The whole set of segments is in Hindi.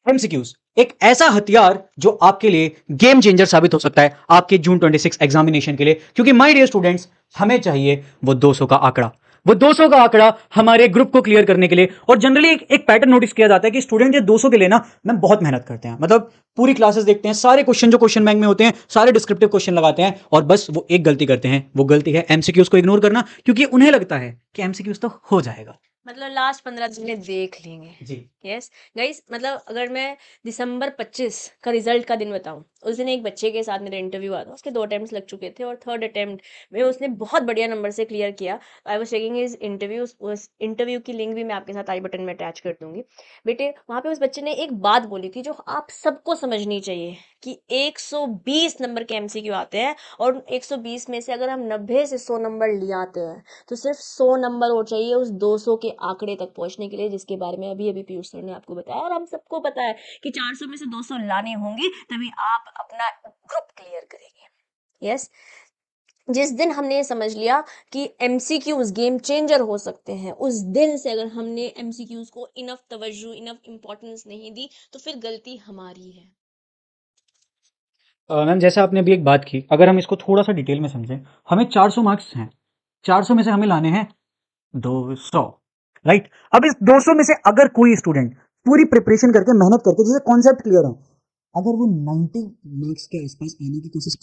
एमसीक्यूज एक ऐसा हथियार जो आपके लिए गेम चेंजर साबित हो सकता है आपके जून 26 एग्जामिनेशन के लिए, क्योंकि माय डियर स्टूडेंट्स, हमें चाहिए वो 200 का आंकड़ा। वो 200 का आंकड़ा हमारे ग्रुप को क्लियर करने के लिए। और जनरली एक पैटर्न नोटिस किया जाता है कि स्टूडेंट ये 200 के लिए ना मैम बहुत मेहनत करते हैं, मतलब पूरी क्लासेस देखते हैं, सारे क्वेश्चन जो क्वेश्चन बैंक में होते हैं सारे डिस्क्रिप्टिव क्वेश्चन लगाते हैं, और बस वो एक गलती करते हैं, वो गलती है एमसीक्यूज को इग्नोर करना, क्योंकि उन्हें लगता है कि एमसीक्यूज तो हो जाएगा, मतलब लास्ट 15 दिन में देख लेंगे जी। Yes guys. मतलब अगर मैं दिसंबर 25 का रिजल्ट का दिन बताऊं, उस दिन एक बच्चे के साथ मेरा इंटरव्यू आया था, उसके 2 अटेम्प्ट्स लग चुके थे और थर्ड अटेम्प्ट में उसने बहुत बढ़िया नंबर से क्लियर किया। I was checking his interview, उस इंटरव्यू की लिंक भी मैं आपके साथ आई बटन में अटैच कर दूंगी। बेटे वहां पे उस बच्चे ने एक बात बोली थी जो आप सबको समझनी चाहिए कि 120 नंबर के एमसीक्यू आते हैं, और 120 में से अगर हम 90 से 100 नंबर ले आते हैं तो सिर्फ 100 नंबर और चाहिए उस 200 के आंकड़े तक पहुंचने के लिए, जिसके बारे में अभी अभी पीयूष सर ने आपको बताया। और हम सबको पता है कि 400 में से 200 लाने होंगे तभी आप अपना ग्रुप क्लियर करेंगे। यस, जिस दिन हमने ये समझ लिया कि एमसीक्यूज गेम चेंजर हो सकते हैं, उस दिन से अगर हमने एमसीक्यूज को इनफ तवज्जो, इनफ इंपॉर्टेंस नहीं दी, तो फिर गलती हमारी है। मैम जैसे आपने अभी एक बात की, अगर हम इसको थोड़ा सा डिटेल में समझें, हमें 400 मार्क्स हैं, 400 में से हमें लाने हैं 200, राइट। अब इस 200 में से अगर कोई स्टूडेंट पूरी प्रिपरेशन करके मेहनत करके जिसे कॉन्सेप्ट क्लियर है, अगर वो 90 मार्क्स के आसपास आने की कोशिश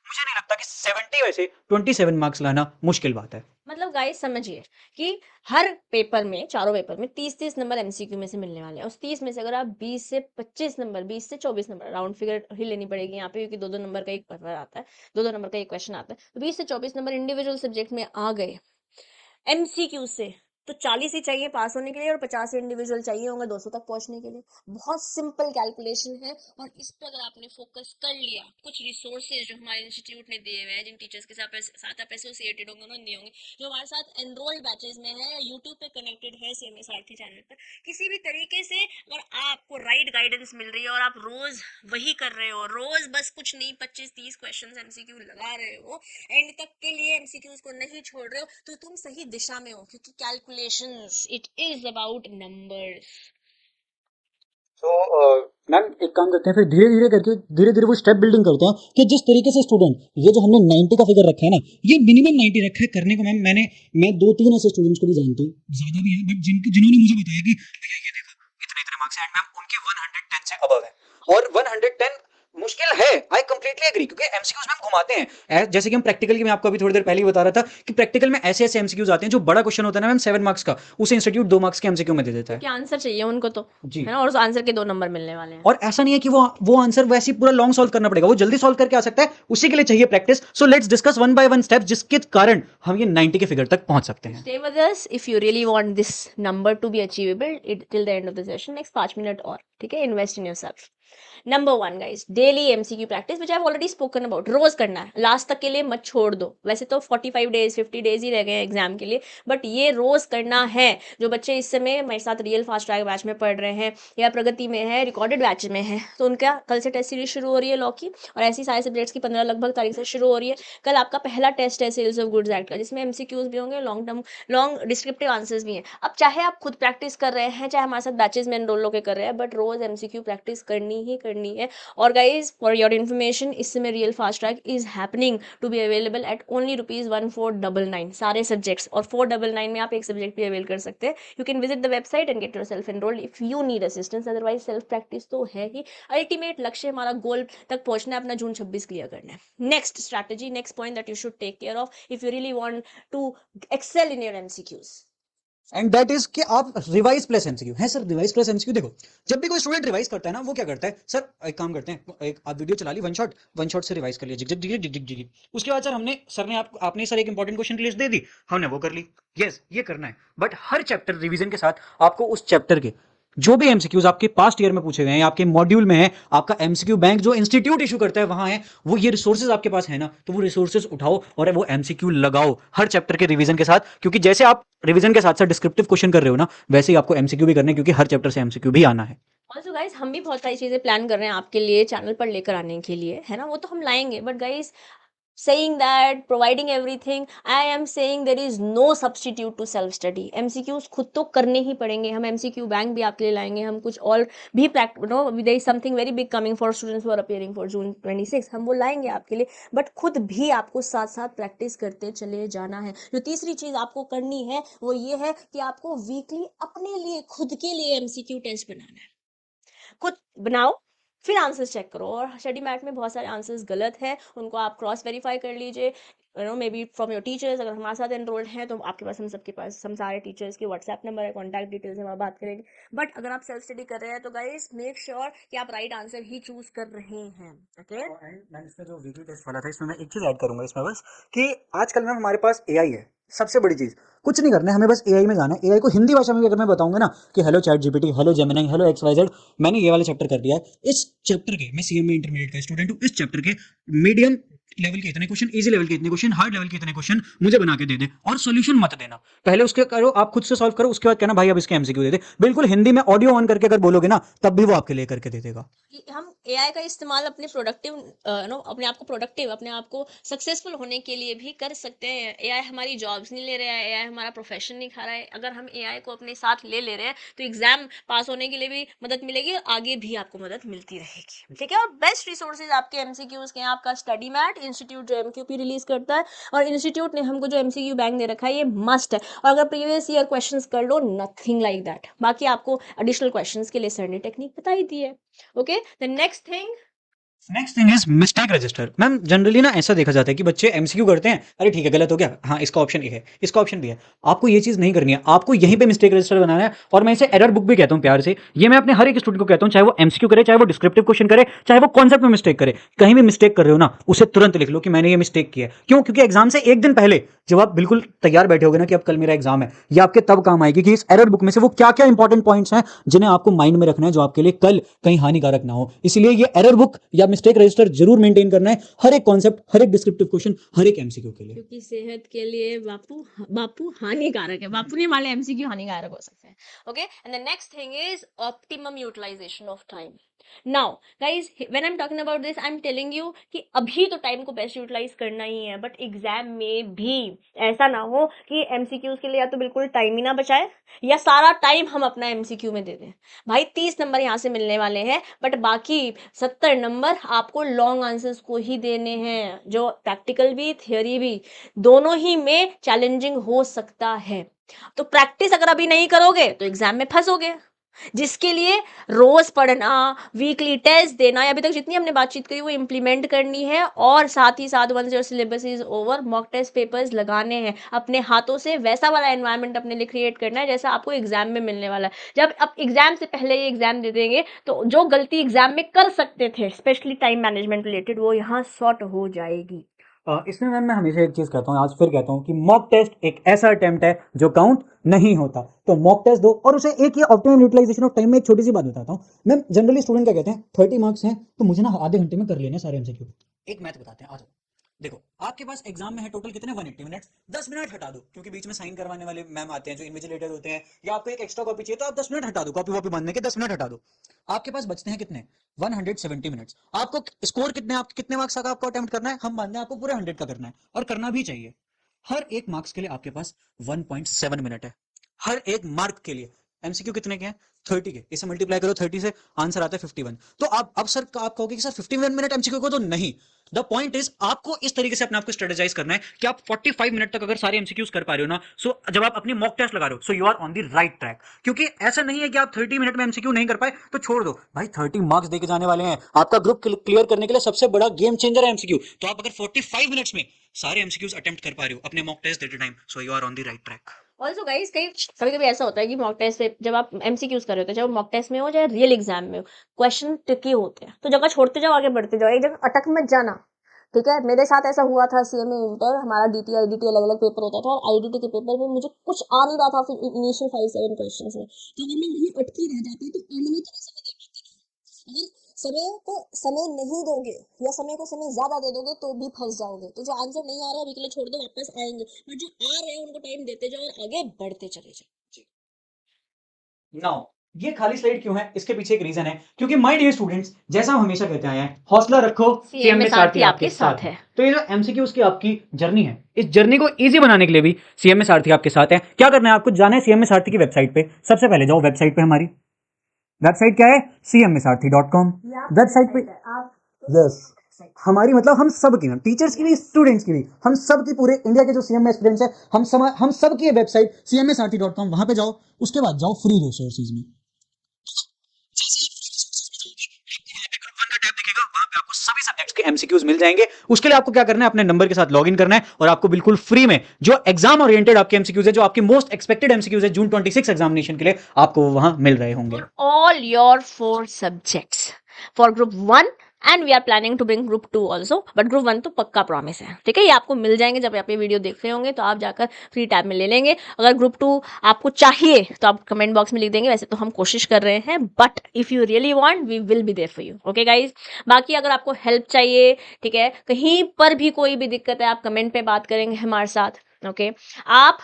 मुझे नहीं लगता कि 70 में से 27 मार्क्स लाना मुश्किल बात है। मतलब गाइस समझिए कि हर पेपर में, चारों पेपर में 30-30 नंबर एमसीक्यू में से मिलने वाले हैं। उस 30 में से अगर आप 20 से 25 नंबर, 20 से 24 नंबर, राउंड फिगर ही लेनी पड़ेगी यहाँ पे, क्योंकि 2-2 नंबर का एक पेपर आता है, 2-2 नंबर का एक क्वेश्चन आता है, तो 20 से 24 नंबर इंडिविजुअल सब्जेक्ट में आ गए एमसीक्यू से, तो 40 ही चाहिए पास होने के लिए और 50 इंडिविजुअल चाहिए होंगे 200 तक पहुंचने के लिए। बहुत सिंपल कैलकुलेशन है, और इस पर अगर आपने फोकस कर लिया, कुछ रिसोर्सेज जो हमारे इंस्टीट्यूट ने दिए हुए हैं, जिन टीचर्स के साथ आप एसोसिएटेड होंगे उन्होंने दिए होंगे, जो हमारे साथ एनरोल्ड बैचेस में है, यूट्यूब पे कनेक्टेड है सीएमए सारथी चैनल पर, किसी भी तरीके से अगर आपको राइट गाइडेंस मिल रही है और आप रोज वही कर रहे हो, रोज बस कुछ नहीं 25-30 क्वेश्चन एमसीक्यू लगा रहे हो, एंड तक के लिए एमसीक्यूज को नहीं छोड़ रहे हो, तो तुम सही दिशा में हो, क्योंकि calculations it is about numbers. तो मैम एक काम करते हैं, फिर धीरे धीरे करके धीरे धीरे वो स्टेप बिल्डिंग करते हैं कि जिस तरीके से स्टूडेंट, ये जो हमने 90 का फिगर रखा है ना, ये मिनिमम 90 रखा है करने को। मैम मैं 2-3 ऐसे स्टूडेंट्स को भी जानता हूँ, ज्यादा भी है, बट जिन्होंने मुझे बताया कि भैया ये देखो इतने इतने मार्क्स हैं, एंड मैम उनके 110 से अबव है। और 110 मुश्किल है, आई कंप्लीटली एग्री, क्योंकि एमसीक्यूज में हम घुमाते हैं। जैसे कि हम प्रैक्टिकल की, मैं आपको अभी थोड़ी देर पहले ही बता रहा था कि प्रैक्टिकल में ऐसे ऐसे एमसीक्यूज आते हैं, जो बड़ा क्वेश्चन होता है ना मैम 7 मार्क्स का, उसे इंस्टीट्यूट 2 मार्क्स के एमसीक्यू में दे देता है, क्योंकि आंसर चाहिए उनको तो, जी। है ना, और उस आंसर के 2 नंबर मिलने वाले हैं। और ऐसा नहीं है कि वो आंसर वैसे ही पूरा लॉन्ग सॉल्व करना पड़ेगा, वो जल्दी सॉल्व करके आ सकता है, उसी के लिए चाहिए practice. So let's discuss one by one steps, जिसके कारण हम ये 90 के फिगर तक पहुंच सकते हैं। Stay with us if you really want this number to be achievable till the end of the session. Next 5 minute और, ठीक है, invest in yourself. Number 1 guys, daily MCQ practice, which I have already spoken about. रोज करना है, लास्ट तक के लिए मत छोड़ दो। वैसे तो 45 डेज 50 डेज ही रह गए हैं एग्जाम के लिए, बट ये रोज करना है। जो बच्चे इस समय मेरे साथ रियल फास्ट ट्रैक बैच में पढ़ रहे हैं या प्रगति में है, रिकॉर्डेड बैच में है, तो उनका कल से टेस्ट सीरीज शुरू हो रही है लॉ की, और ऐसी सारे सब्जेक्ट्स की 15 लगभग तारीख से शुरू हो रही है। कल आपका पहला टेस्ट है सेल्स ऑफ गुड्स एक्ट का, जिसमें एमसीक्यूज भी होंगे, long term long descriptive answers भी हैं। अब चाहे आप खुद प्रैक्टिस कर रहे हैं, चाहे हमारे साथ बैचेस में एनरोल होकर कर रहे हैं, बट रोज एमसीक्यू प्रैक्टिस करनी ही करनी है। और गाइज फॉर योर इन्फॉर्मेशन, इस समय real fast track is happening to be available at only ₹1499 सारे सब्जेक्ट्स, और 499 में आप एक सब्जेक्ट भी अवेल कर सकते हैं। You can visit the website and get your self enrolled if you need assistance, otherwise self practice तो है ही। अल्टीमेट लक्ष्य हमारा गोल तक पहुंचना है, अपना जून 26 क्लियर करना है। Next strategy, next point that you should take care of if you really want to excel in your MCQs, and that is कि आप रिवाइज प्लस एमसीक्यू है सर। रिवाइज प्लस एमसीक्यू देखो, जब भी कोई स्टूडेंट रिवाइज करता है ना, वो क्या करता है सर, एक काम करते हैं, एक आप वीडियो चला ली, वन शॉट से रिवाइज कर लिया, जिग जिग जिग जिग जिग जिग। उसके बाद सर ने आपने सर एक इंपॉर्टेंट क्वेश्चन की लिस्ट दे दी, हमने वो कर ली, यस ये करना है। बट हर चैप्टर रिवीजन के साथ आपको उस चैप्टर के जो भी एमसीक्यूज आपके पास्ट ईयर में पूछे गए हैं, आपके मॉड्यूल में है, आपका एमसीक्यू बैंक जो इंस्टीट्यूट इशू करता है वहां है, वो ये रिसोर्सेज आपके पास है ना, तो वो रिसोर्सेज उठाओ और वो एमसीक्यू लगाओ हर चैप्टर के रिवीजन के साथ, क्योंकि जैसे आप रिवीजन के साथ साथ डिस्क्रिप्टिव क्वेश्चन कर रहे हो ना, वैसे ही आपको एमसीक्यू भी करने, क्योंकि हर चैप्टर से एमसीक्यू भी आना है। ऑल्सो गाइज हम भी बहुत सारी चीज़ें प्लान कर रहे हैं आपके लिए चैनल पर लेकर आने के लिए, है ना, वो तो हम लाएंगे, but guys saying that providing everything I am saying there is no substitute to self study. MCQs खुद तो करने ही पड़ेंगे, हम MCQ बैंक भी आपके लिए लाएंगे, हम कुछ और भी there is something very big coming for students who are appearing for June 26, हम वो लाएंगे आपके लिए, बट खुद भी आपको साथ साथ प्रैक्टिस करते चले जाना है। जो तीसरी चीज़ आपको करनी है वो ये है कि आपको वीकली अपने लिए खुद के लिए MCQ टेस्ट बनाना है, खुद बनाओ फिर आंसर्स चेक करो, और स्टडी मैट में बहुत सारे आंसर्स गलत है, उनको आप क्रॉस वेरीफाई कर लीजिए, may be from your teachers. अगर हमारे साथ एनरोल्ड हैं तो आपके पास, हम सबके पास, हम सारे टीचर्स के व्हाट्सएप नंबर है, कॉन्टैक्ट डिटेल्स है, वहाँ बात करेंगे। बट अगर आप सेल्फ स्टडी कर रहे हैं तो गाइस मेक श्योर कि आप राइट आंसर ही चूज कर रहे हैं। ओके, मैंने इसमें जो वीकली टेस्ट वाला था, इसमें मैं एक चीज ऐड करूंगा इसमें बस, कि आजकल में हमारे पास एआई है, सबसे बड़ी चीज कुछ नहीं करना है, हमें बस एआई में जाना है। एआई को हिंदी भाषा में भी अगर मैं बताऊंगा ना कि hello chat GPT, hello Gemini, hello XYZ, मैंने ये वाला चैप्टर कर दिया है, इस चैप्टर के, मैं सीएमए इंटरमीडिएट का स्टूडेंट हूँ, इस चैप्टर के मीडियम लेवल के इतने क्वेश्चन, इजी लेवल के इतने क्वेश्चन, हार्ड लेवल के इतने क्वेश्चन मुझे बना के दे दे, और सॉल्यूशन मत देना, पहले उसके करो, आप खुद से सॉल्व करो, उसके बाद कहना भाई अब इसके एमसीक्यू दे दे, बिल्कुल हिंदी में ऑडियो ऑन करके अगर बोलोगे ना तब भी वो आपके लिए करके दे देगा। हम एआई का इस्तेमाल अपने प्रोडक्टिव अपने आप को प्रोडक्टिव, अपने आप को सक्सेसफुल होने के लिए भी कर सकते हैं। एआई हमारी जॉब्स नहीं ले रहा है, एआई हमारा प्रोफेशन नहीं खा रहा है। अगर हम एआई को अपने साथ ले रहे हैं तो एग्जाम पास होने के लिए भी मदद मिलेगी, और आगे भी आपको मदद मिलती रहेगी, ठीक है। और बेस्ट रिसोर्सेज आपके एमसीक्यूज के हैं, आपका स्टडी मैट इंस्टीट्यूट जो एमक्यूपी रिलीज करता है, और इंस्टीट्यूट ने हमको जो एमसीक्यू बैंक दे रखा है ये मस्ट है। और अगर प्रीवियस ईयर क्वेश्चंस कर लो, नथिंग लाइक दैट, बाकी आपको एडिशनल क्वेश्चंस के लिए सर ने टेक्निक बताई दी है। Okay, the next thing is mistake register. Ma'am generally ना ऐसा देखा जाता है कि बच्चे एमसीक्यू करते हैं, अरे ठीक है गलत हो गया, हाँ इसका ऑप्शन ए है, इसका ऑप्शन भी है, आपको ये चीज नहीं करनी है, आपको यहीं पे मिस्टेक रजिस्टर बनाना है। और मैं इसे एरर बुक भी कहता हूँ प्यार से, ये मैं अपने हर एक स्टूडेंट को कहता हूँ, चाहे वो एमसीक्यू करे, चाहे वो डिस्क्रिप्टिव क्वेश्चन करे, चाहे वो कॉन्सेप्ट में मिस्टेक करे, कहीं भी मिस्टेक कर रहे हो ना उसे तुरंत लिख लो कि मैंने ये मिस्टेक किया है। क्यों? क्योंकि एग्जाम से एक दिन पहले जब आप बिल्कुल तैयार बैठे होगे ना कि अब कल मेरा एग्जाम है, ये आपके तब काम आएगी कि इस एरर बुक में से वो क्या क्या इंपॉर्टेंट पॉइंट्स हैं जिन्हें आपको माइंड में रखना है, जो आपके लिए कल कहीं हानिकारक ना हो। इसलिए ये एरर बुक या मिस्टेक रजिस्टर जरूर मेंटेन करना है, हर एक कॉन्सेप्ट, हर एक डिस्क्रिप्टिव क्वेश्चन, हर एक एमसीक्यू के लिए, क्योंकि सेहत के लिए बापू बापू हानिकारक है, बापू नहीं मान एमसीक्यू हानिकारक हो सकते हैं। Okay, and the next thing is optimum utilisation of time. Now guys when I am talking about this, I am telling you कि अभी तो टाइम को बेस्ट यूटिलाइज करना ही है, बट एग्जाम में भी ऐसा ना हो कि एमसीक्यूज के लिए या तो बिल्कुल टाइम ही ना बचाए, या सारा टाइम हम अपना एमसीक्यू में दे दें। भाई 30 नंबर यहाँ से मिलने वाले हैं, बट बाकी 70 नंबर आपको लॉन्ग आंसर्स को ही देने हैं, जो प्रैक्टिकल भी थियोरी भी दोनों ही में चैलेंजिंग हो सकता है। तो प्रैक्टिस अगर अभी नहीं करोगे तो एग्जाम में फंसोगे, जिसके लिए रोज पढ़ना, वीकली टेस्ट देना, अभी तक जितनी हमने बातचीत करी वो इंप्लीमेंट करनी है, और साथ ही साथ once your syllabus is over mock test papers लगाने हैं अपने हाथों से, वैसा वाला एनवायरनमेंट अपने लिए क्रिएट करना है जैसा आपको एग्जाम में मिलने वाला है। जब आप एग्जाम से पहले ये एग्जाम दे देंगे तो जो गलती एग्जाम में कर सकते थे, स्पेशली टाइम मैनेजमेंट रिलेटेड, वो यहाँ सॉर्ट हो जाएगी। इसमें मैम मैं हमेशा एक चीज कहता हूँ, आज फिर कहता हूँ कि मॉक टेस्ट एक ऐसा अटेम्प्ट है जो काउंट नहीं होता, तो मॉक टेस्ट दो और उसे एक, ये ऑप्टिमम यूटिलाइजेशन ऑफ टाइम में एक छोटी सी बात बताता हूँ। मैम जनरली स्टूडेंट क्या कहते हैं, 30 मार्क्स हैं तो मुझे ना आधे घंटे में कर लेने सारे एमसीक्यू। एक मैथ बताते हैं, आ जाओ। देखो आपके पास एग्जाम में है टोटल कितने, 180 मिनट्स, 10 मिनट हटा दो क्योंकि बीच में साइन करवाने वाले मैम आते हैं जो इन्विजिलेटर होते हैं, या आपको एक एक्स्ट्रा कॉपी चाहिए तो आप 10 मिनट हटा दो, कॉपी वॉपी बनने के 10 मिनट हटा दो, आपके पास बचते हैं कितने, 170 मिनट्स। आपको स्कोर कितने, आप कितने मार्क्स का आपको अटेम्प्ट करना है, हम मानते हैं आपको पूरे 100 का करना है, और करना भी चाहिए। हर एक मार्क्स के लिए आपके पास 1.7 मिनट है, हर एक मार्क के लिए। एमसीक्यू कितने के हैं, 30 के, इसे मल्टीप्लाई करो 30 से, आंसर आता है 51। तो आप अब सर आप कहोगे कि सर 51 मिनट एमसीक्यू को, तो नहीं, द पॉइंट इज आपको इस तरीके से अपने आप को स्ट्रेटेजाइज करना है कि आप 45 मिनट तक अगर सारे एमसीक्यूज कर पा रहे हो ना, सो जब आप अपनी मॉक टेस्ट लगा रहे हो, so you are on the right track. क्योंकि ऐसा नहीं है कि आप 30 मिनट में एमसीक्यू नहीं कर पाए तो छोड़ दो, भाई 30 मार्क्स देके जाने वाले हैं, आपका ग्रुप क्लियर करने के लिए सबसे बड़ा गेम चेंजर है एमसीक्यू। तो आप अगर 45 मिनट्स में सारे एमसीक्यूज अटेम्प्ट कर पा रहे हो अपने मॉक टेस्ट देते time, so you are on the right track. Also guys कभी कभी ऐसा होता है कि मॉक टेस्ट पे जब आप एमसीक्यूज कर रहे होते हैं, चाहे वो मॉक टेस्ट में हो चाहे रियल एग्जाम में हो, क्वेश्चन ट्रिकी होते हैं, तो जगह छोड़ते जाओ, आगे बढ़ते जाओ, एक जगह अटक मत जाना। ठीक है, मेरे साथ ऐसा हुआ था सीएमए इंटर, हमारा डीटी आईडीटी अलग अलग पेपर होता था और आईडीटी के पेपर में मुझे कुछ आ नहीं रहा था फिर इनिशियल 5-7 क्वेश्चन में, तो अगर मैं वहीं अटकी रह जाती तो एंड तो समय दे पाती नहीं। अगर समय को समय नहीं दोगे या समय को समय ज्यादा दे दोगे तो भी फंस जाओगे। तो जो आंसर नहीं आ रहा है अभी के लिए छोड़ दो, वापस आएंगे, और जो आ रहे हैं उनको टाइम देते जाओ और आगे बढ़ते चले जाओ। नाउ ये खाली स्लाइड क्यों है, इसके पीछे एक रीजन है, क्योंकि माय डियर स्टूडेंट्स, जैसा हम हमेशा कहते आए हैं, हौसला रखो, सीएमए सारथी आपके साथ है। तो ये जो एमसीक्यूज की आपकी जर्नी है, इस जर्नी को इजी बनाने के लिए भी सीएमए सारथी आपके साथ है। क्या करना है आपको, जाना है सीएमए सारथी की वेबसाइट पे। सबसे पहले जाओ वेबसाइट पे, हमारी वेबसाइट क्या है, cmsarthi.com। वेबसाइट पे यस हमारी मतलब हम सब की, टीचर्स की भी, स्टूडेंट्स की भी, हम सब की, पूरे इंडिया के जो सीएमए स्टूडेंट्स हैं, हम सब की वेबसाइट cmsarthi.com, वहां पे जाओ। उसके बाद जाओ फ्री रिसोर्सेज में, आपको सभी सब्जेक्ट्स के एमसीक्यूज मिल जाएंगे। उसके लिए आपको क्या करना है, अपने नंबर के साथ लॉगिन करना है और आपको बिल्कुल फ्री में जो एग्जाम ओरिएंटेड आपके एमसीक्यूज है, जो आपकी मोस्ट एक्सपेक्टेड एमसीक्यूज है जून 26 एग्जामिनेशन के लिए, आपको वहां मिल रहे होंगे। All your 4 subjects for group 1 and we are planning to bring group 2 also, but group 1 तो पक्का प्रॉमिस है, ठीक है, ये आपको मिल जाएंगे। जब आप ये वीडियो देख रहे होंगे तो आप जाकर फ्री टाइम में ले लेंगे। अगर ग्रुप 2 आपको चाहिए तो आप कमेंट बॉक्स में लिख देंगे, वैसे तो हम कोशिश कर रहे हैं, but if you really want we will be there for you. Okay guys, बाकी अगर आपको हेल्प चाहिए, ठीक है, कहीं पर भी कोई भी दिक्कत है, आप कमेंट पे बात करेंगे हमारे साथ। ओके, आप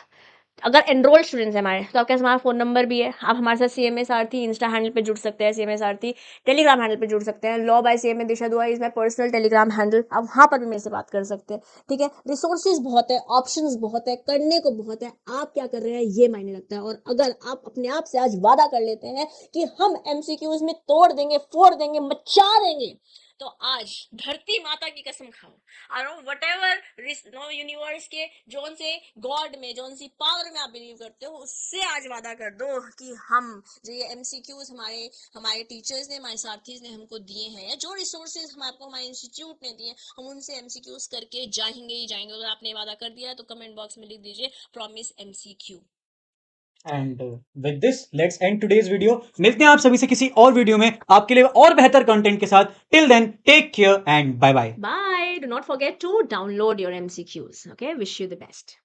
अगर एनरोल्ड स्टूडेंट्स हैं हमारे, तो आपके पास हमारा फ़ोन नंबर भी है, आप हमारे साथ सीएमए सारथी इंस्टा हैंडल पे जुड़ सकते हैं, सीएमए सारथी टेलीग्राम हैंडल पे जुड़ सकते हैं। लॉ बाय सीएमए दिशा दुआ is my personal Telegram handle, आप वहाँ पर भी मेरे से बात कर सकते हैं। ठीक है, रिसोर्सेज बहुत है, ऑप्शंस बहुत है, करने को बहुत है, आप क्या कर रहे हैं ये मायने रखता है। और अगर आप अपने आप से आज वादा कर लेते हैं कि हम एमसीक्यूज में तोड़ देंगे, फोड़ देंगे, मचा देंगे, तो आज धरती माता की कसम खाओ, और व्हाटएवर नो यूनिवर्स के जोन से गॉड में, जोन सी पावर में आप बिलीव करते हो, उससे आज वादा कर दो कि हम जो ये एमसीक्यूज हमारे टीचर्स ने, हमारे साथीज ने हमको दिए हैं, या जो रिसोर्सेज हमारे इंस्टीट्यूट ने दिए, हम उनसे एमसीक्यूज करके जाएंगे ही जाएंगे। अगर आपने वादा कर दिया है तो कमेंट बॉक्स में लिख दीजिए promise MCQ. And with this let's end today's video. मिलते हैं आप सभी से किसी और वीडियो में आपके लिए और बेहतर कंटेंट के साथ। Till then take care and bye bye. Bye. Do not forget to download your MCQs. Okay, wish you the best.